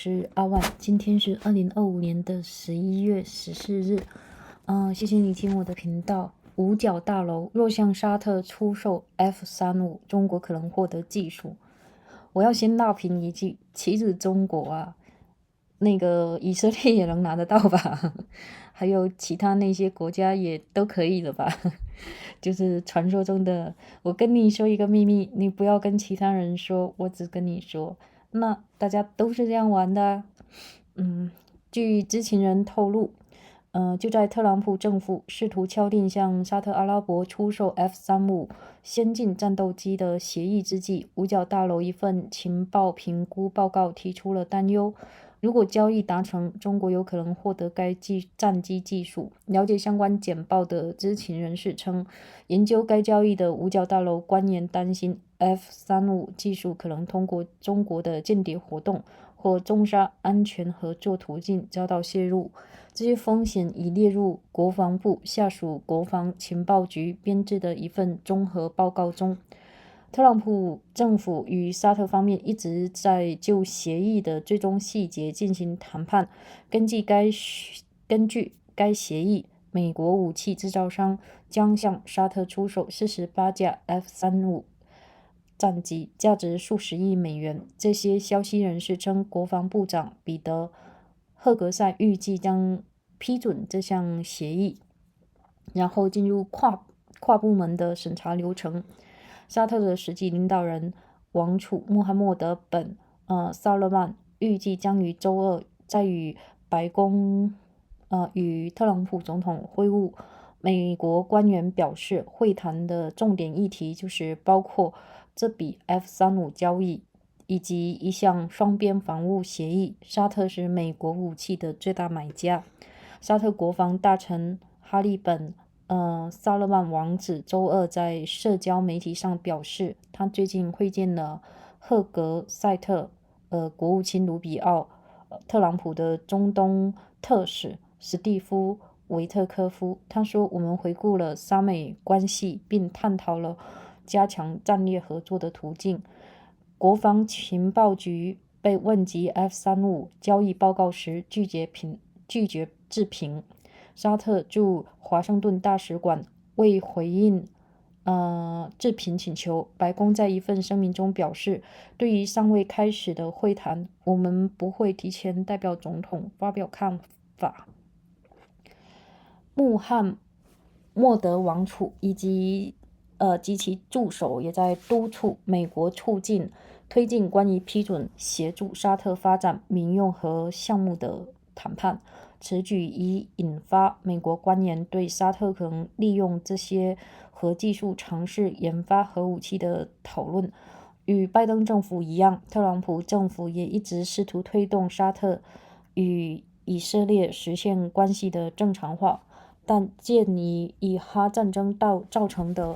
是阿万，今天是2025年11月14日。谢谢你听我的频道。五角大楼若向沙特出售 F-35，中国可能获得技术。我要先闹评一句，岂止中国啊，那个以色列也能拿得到吧？还有其他那些国家也都可以了吧？就是传说中的，我跟你说一个秘密，你不要跟其他人说，我只跟你说。那大家都是这样玩的啊。据知情人透露，就在特朗普政府试图敲定向沙特阿拉伯出售 F-35先进战斗机的协议之际，五角大楼一份情报评估报告提出了担忧。如果交易达成，中国有可能获得该战机技术。了解相关简报的知情人士称，研究该交易的五角大楼官员担心 F-35技术可能通过中国的间谍活动或中沙安全合作途径遭到泄露。这些风险已列入国防部下属国防情报局编制的一份综合报告中。特朗普政府与沙特方面一直在就协议的最终细节进行谈判。根据该协议，美国武器制造商将向沙特出售48架 F-35战机，价值数十亿美元。这些消息人士称，国防部长彼得·赫格塞预计将批准这项协议，然后进入跨部门的审查流程。沙特的实际领导人王储穆罕默德·本·萨勒曼预计将于周二在白宫与特朗普总统会晤。美国官员表示，会谈的重点议题就是包括这笔 F-35交易以及一项双边防务协议。沙特是美国武器的最大买家。沙特国防大臣哈利本萨勒曼王子周二在社交媒体上表示，他最近会见了赫格塞特国务卿卢比奥、特朗普的中东特使史蒂夫维特科夫。他说，我们回顾了沙美关系，并探讨了加强战略合作的途径。国防情报局被问及 F-35交易报告时，拒绝置评。沙特驻华盛顿大使馆未回应置评请求。白宫在一份声明中表示，对于尚未开始的会谈，我们不会提前代表总统发表看法。穆罕默德王储以及其助手也在督促美国推进关于批准协助沙特发展民用核项目的谈判。此举已引发美国官员对沙特可能利用这些核技术尝试研发核武器的讨论。与拜登政府一样，特朗普政府也一直试图推动沙特与以色列实现关系的正常化，但鉴于以哈战争造成的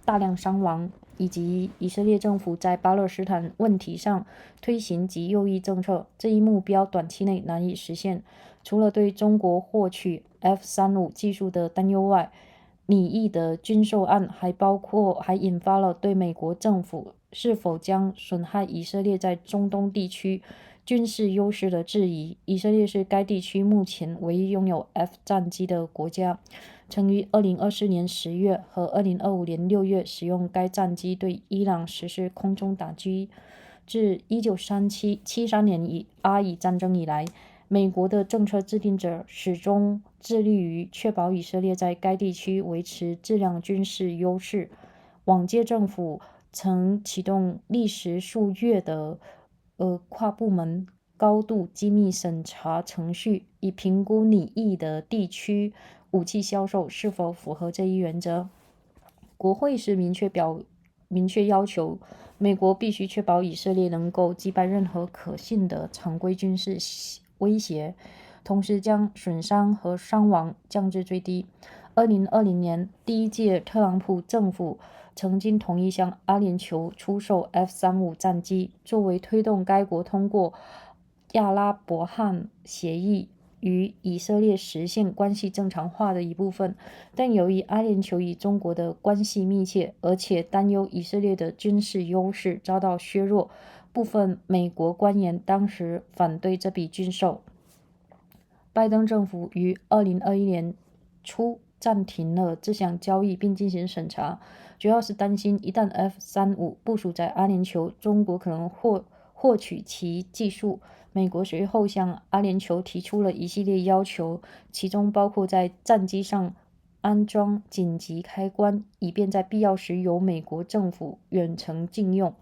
大量伤亡，以及以色列政府在巴勒斯坦问题上推行极右翼政策，这一目标短期内难以实现。除了对中国获取 F-35技术的担忧外，米意的军售案还引发了对美国政府是否将损害以色列在中东地区军事优势的质疑。以色列是该地区目前唯一拥有 F 战机的国家，曾于2024年10月和2025年6月使用该战机对伊朗实施空中打击。自1973年阿以战争以来，美国的政策制定者始终致力于确保以色列在该地区维持质量军事优势。往届政府曾启动历时数月的跨部门高度机密审查程序，以评估拟议的地区武器销售是否符合这一原则。国会是明确要求美国必须确保以色列能够击败任何可信的常规军事威胁，同时将损伤和伤亡降至最低。2020年，第一届特朗普政府曾经同意向阿联酋出售 F-35战机，作为推动该国通过亚拉伯汉协议与以色列实现关系正常化的一部分。但由于阿联酋与中国的关系密切，而且担忧以色列的军事优势遭到削弱，部分美国官员当时反对这笔军售。拜登政府于2021年初暂停了这项交易并进行审查，主要是担心一旦 F-35 部署在阿联酋，中国可能获取其技术。美国随后向阿联酋提出了一系列要求，其中包括在战机上安装紧急开关，以便在必要时由美国政府远程禁用。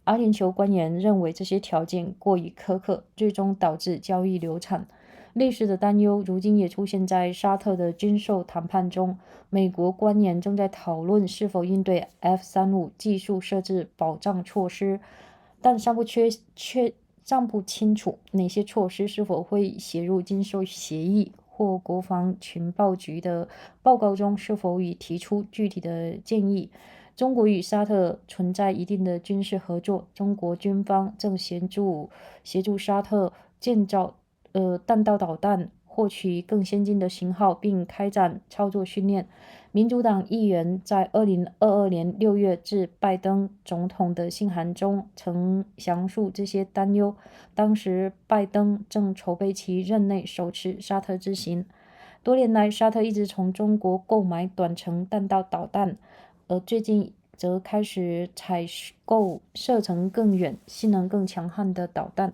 阿联酋官员认为这些条件过于苛刻，最终导致交易流产。类似的担忧如今也出现在沙特的军售谈判中，美国官员正在讨论是否应对 F-35 技术设置保障措施，但尚不清楚哪些措施是否会写入军售协议，或国防情报局的报告中是否已提出具体的建议。中国与沙特存在一定的军事合作，中国军方正协助沙特建造弹道导弹，获取更先进的型号，并开展操作训练。民主党议员在2022年6月致拜登总统的信函中曾详述这些担忧。当时拜登正筹备其任内首次沙特之行。多年来，沙特一直从中国购买短程弹道导弹，而最近则开始采购射程更远、性能更强悍的导弹。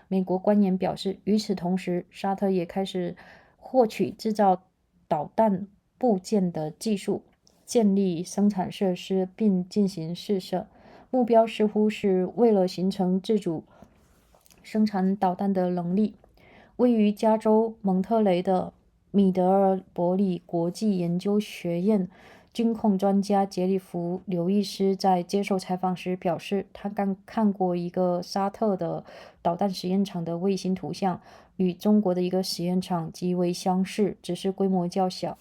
美国官员表示，与此同时，沙特也开始获取制造导弹部件的技术，建立生产设施并进行试射，目标似乎是为了形成自主生产导弹的能力。位于加州蒙特雷的米德尔伯里国际研究学院军控专家杰弗里刘易斯在接受采访时表示，他刚看过一个沙特的导弹实验场的卫星图像，与中国的一个实验场极为相似，只是规模较小。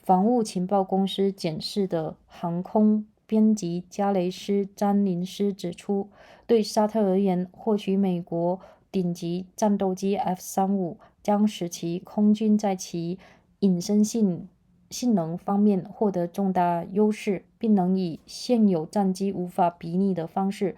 防务情报公司检视的航空编辑加雷斯·詹林斯指出，对沙特而言，获取美国顶级战斗机 F-35将使其空军在其隐身性能方面获得重大优势，并能以现有战机无法比拟的方式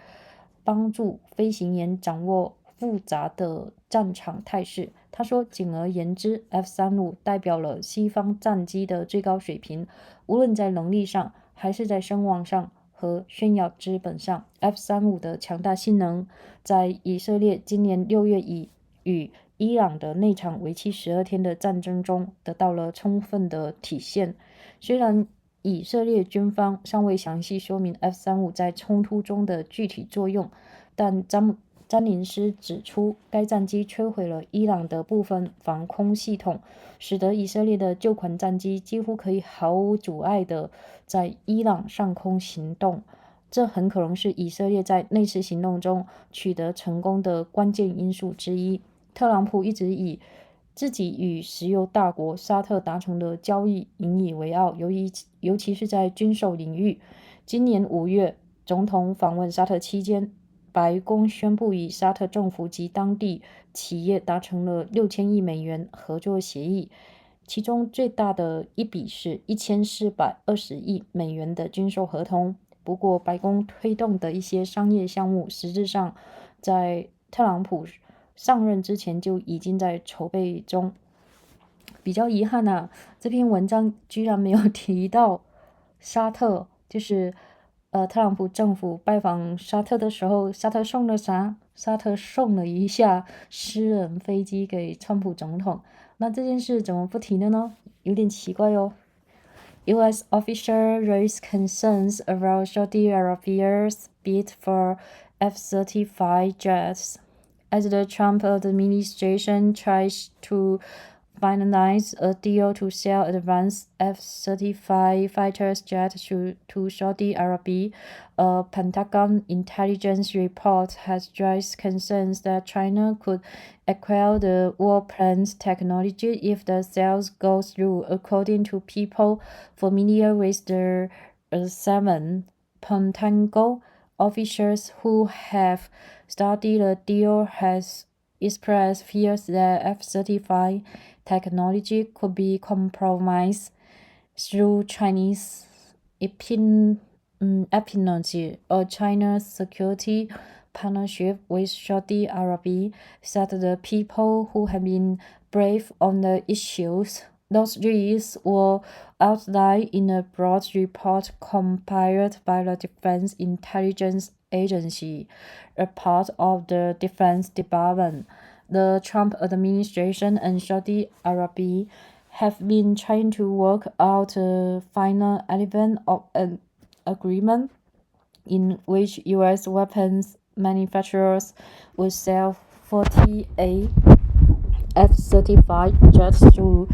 帮助飞行员掌握复杂的战场态势。他说，简而言之， F-35代表了西方战机的最高水平，无论在能力上还是在声望上和炫耀资本上。F-35的强大性能在以色列今年6月与伊朗的那场为期12天的战争中得到了充分的体现。虽然以色列军方尚未详细说明 F-35在冲突中的具体作用，但詹林斯指出，该战机摧毁了伊朗的部分防空系统，使得以色列的旧款战机几乎可以毫无阻碍地在伊朗上空行动。这很可能是以色列在那次行动中取得成功的关键因素之一。特朗普一直以自己与石油大国沙特达成的交易引以为傲，尤其是在军售领域。今年5月，总统访问沙特期间，白宫宣布与沙特政府及当地企业达成了6000亿美元合作协议，其中最大的一笔是1420亿美元的军售合同。不过，白宫推动的一些商业项目实质上在特朗普上任之前就已经在筹备中。比较遗憾啊，这篇文章居然没有提到沙特，就是特朗普政府拜访沙特的时候，沙特送了啥？沙特送了一下私人飞机给川普总统。那这件事怎么不提的呢？有点奇怪哦。U.S. officials raised concerns about Saudi Arabia's bid for F-35 jets as the Trump administration tries to finalize a deal to sell advanced F-35 fighter jets to Saudi Arabia. A Pentagon intelligence report has raised concerns that China could acquire the warplane's technology if the sales go through, according to people familiar with the 7. Pentagon officials who have studied the deal has expressed fears that F-35 technology could be compromised through Chinese espionage. A China security partnership with Saudi Arabia, said the people who have been brave on the issues. Those risks were outlined in a broad report compiled by the Defense Intelligence Agency, a part of the Defense Department. The Trump administration and Saudi Arabia have been trying to work out a final element of an agreement in which U.S. weapons manufacturers would sell 48 F-35 jets to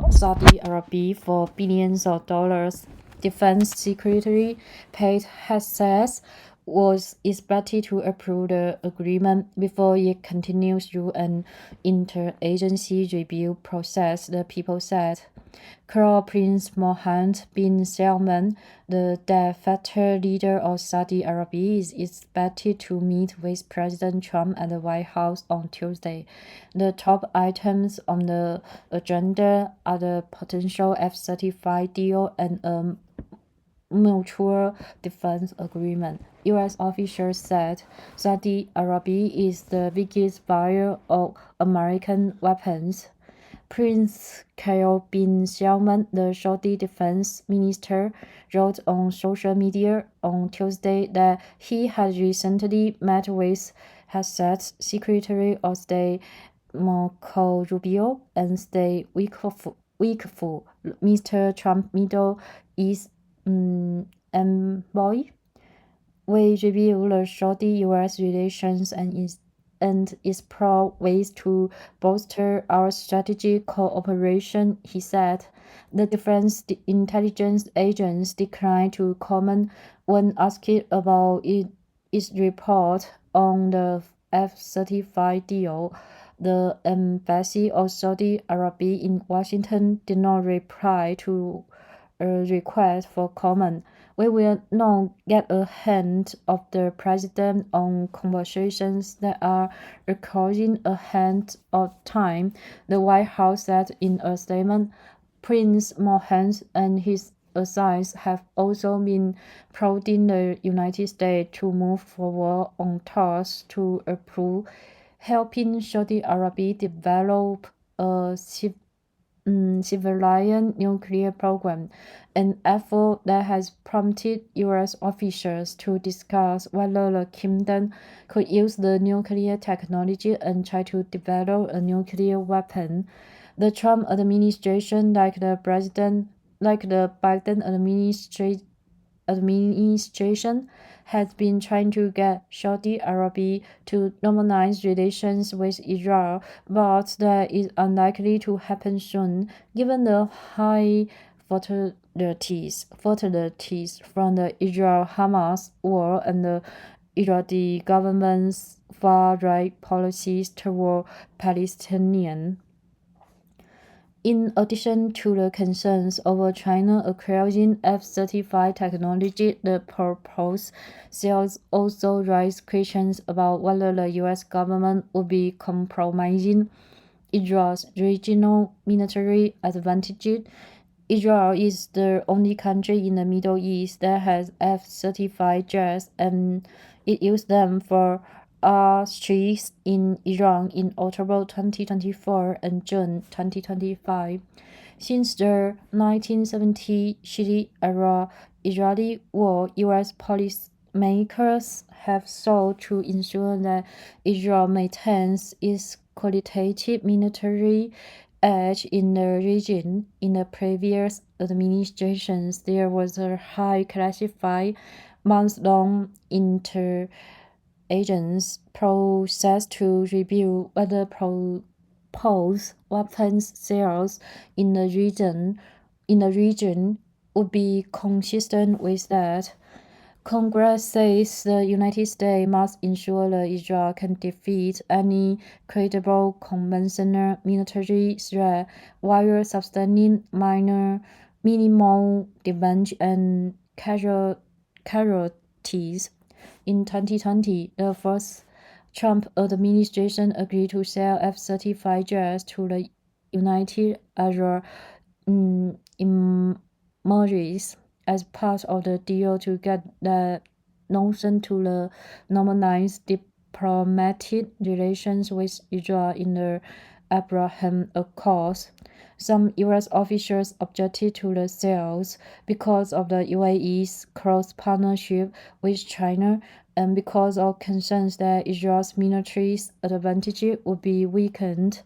Saudi Arabia for billions of dollars. Defense Secretary Pete Hegseth was expected to approve the agreement before it continues through an interagency review process, the people said. Crown Prince Mohammed bin Salman, the de facto leader of Saudi Arabia, is expected to meet with President Trump at the White House on Tuesday. The top items on the agenda are the potential F-35 deal and a mutual defense agreement. U.S. officials said Saudi Arabia is the biggest buyer of American weapons. Prince Khaled bin Salman, the Saudi defense minister, wrote on social media on Tuesday that he had recently met with Hegseth, Secretary of State Marco Rubio, and State Wickoff, Mr. Trump Middle East envoy. We review the Saudi-U.S. relations and explore ways to bolster our strategic cooperation, he said. The Defense Intelligence Agency declined to comment when asked about its report on the F-35 deal. The embassy of Saudi Arabia in Washington did not reply to a request for comment. We will not get ahead of the president on conversations that are occurring ahead of time, the White House said in a statement. Prince Mohammed and his allies have also been prodding the United States to move forward on talks to approve helping Saudi Arabia develop a civilian nuclear program, an effort that has prompted U.S. officials to discuss whether the kingdom could use the nuclear technology and try to develop a nuclear weapon. The Trump administration, like the Biden administration, has been trying to get Saudi Arabia to normalize relations with Israel, but that is unlikely to happen soon, given the high fatalities from the Israel-Hamas war and the Israeli government's far-right policies toward Palestinians. In addition to the concerns over China acquiring F-35 technology, the proposed sales also raise questions about whether the U.S. government would be compromising Israel's regional military advantage. Israel is the only country in the Middle East that has F-35 jets, and it used them for strikes in Iran in October 2024 and June 2025. Since the 1970 Shiite-era Israeli war, U.S. policymakers have sought to ensure that Israel maintains its qualitative military edge in the region. In the previous administrations, there was a high classified months-long interagency process to review whether proposed weapons sales in the region would be consistent with that. Congress says the United States must ensure that Israel can defeat any credible conventional military threat while sustaining minimal damage and casualties. In 2020, the first Trump administration agreed to sell F-35 jets to the United Arab Emirates as part of the deal to get the notion to normalize diplomatic relations with Israel in the Abraham Accords. Some U.S. officials objected to the sales because of the UAE's close partnership with China and because of concerns that Israel's military advantage would be weakened.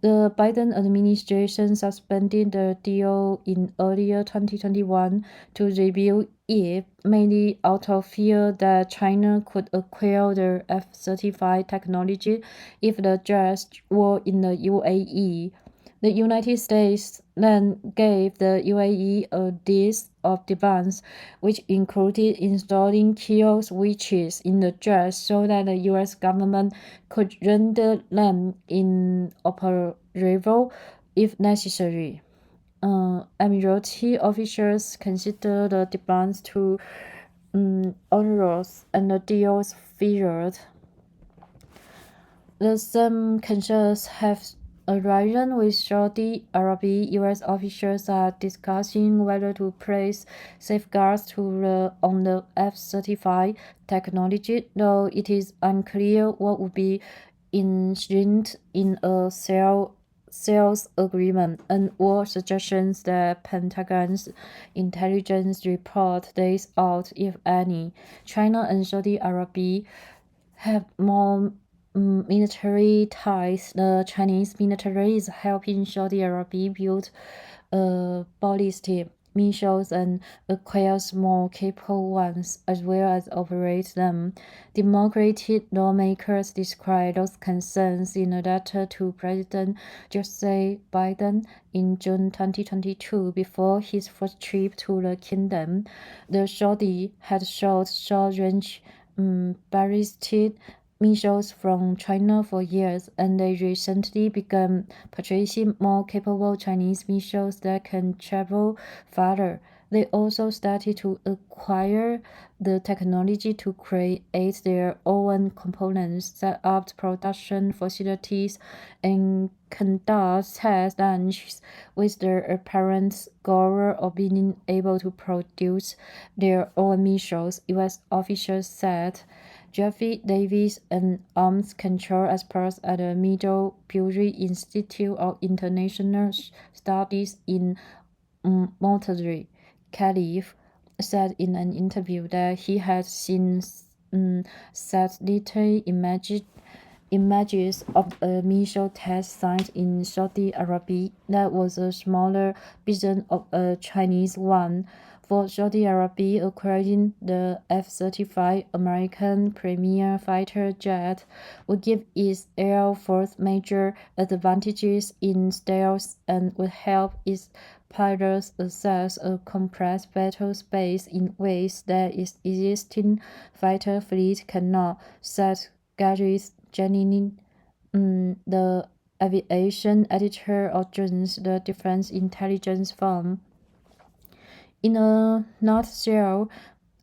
The Biden administration suspended the deal in earlier 2021 to review it, mainly out of fear that China could acquire the F-35 technology if the jets were in the UAE. The United States then gave the UAE a list of demands, which included installing kill switches in the jets so that the U.S. government could render them inoperable if necessary. Admiralty officials consider the demands too onerous, and the deals failed. The same concerns have arisen with Saudi Arabia. U.S. officials are discussing whether to place safeguards on the F-35 technology, though it is unclear what would be enshrined in a sales agreement, and all suggestions that Pentagon's intelligence report lays out, if any. China and Saudi Arabia have more military ties. The Chinese military is helping Saudi Arabia build ballistic missiles and acquire more capable ones, as well as operate them. Democratic lawmakers described those concerns in a letter to President Joseph Biden in June 2022 before his first trip to the kingdom. The Saudi had shot short-range ballistic missiles from China for years, and they recently began purchasing more capable Chinese missiles that can travel farther. They also started to acquire the technology to create their own components, set up production facilities, and conduct test launches with the apparent goal of being able to produce their own missiles, U.S. officials said. Jeffrey Davis, an arms control expert at the Middlebury Institute of International Studies in Monterey, California, said in an interview that he had seen satellite images of a missile test site in Saudi Arabia that was a smaller version of a Chinese one. For Saudi Arabia, acquiring the F-35 American premier fighter jet would give its Air Force major advantages in stealth and would help its pilots access a compressed battle space in ways that its existing fighter fleet cannot, said Gary Jennings, the aviation editor of Jones, the defense intelligence firm. In a nutshell,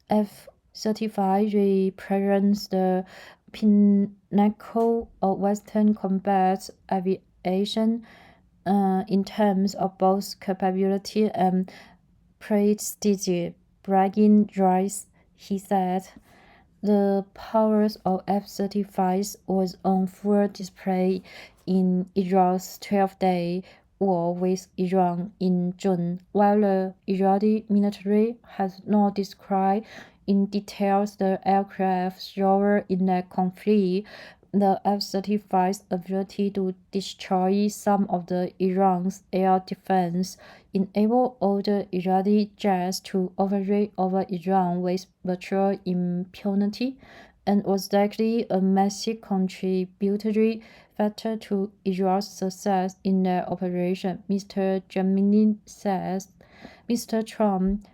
F-35 represents the pinnacle of Western combat aviation in terms of both capability and prestige. Bragging rights, he said. The powers of F-35 was on full display in Israel's 12-day war with Iran in June. While the Israeli military has not described in detail the aircraft's role in that conflict, the F-35's ability to destroy some of Iran's air defense enabled all the Israeli jets to operate over Iran with virtual impunity, and was likely a massive contributory factor to Israel's success in their operation, Mr. Jennings says. Mr. Trump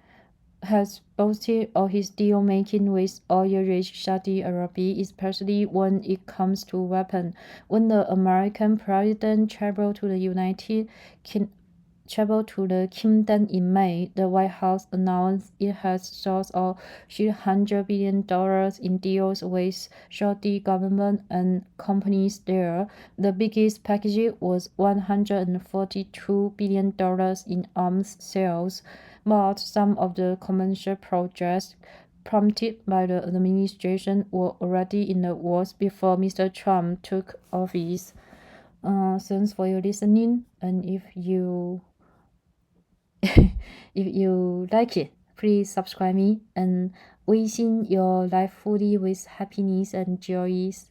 has boasted of his deal-making with oil-rich Saudi Arabia, especially when it comes to weapons. When the American president traveled to the kingdom in May, the White House announced it had sourced $300 billion in deals with Saudi government and companies there. The biggest package was $142 billion in arms sales, but some of the commercial projects prompted by the administration were already in the works before Mr. Trump took office. Thanks for your listening, and if you like it, please subscribe me and wishing your life fully with happiness and joys.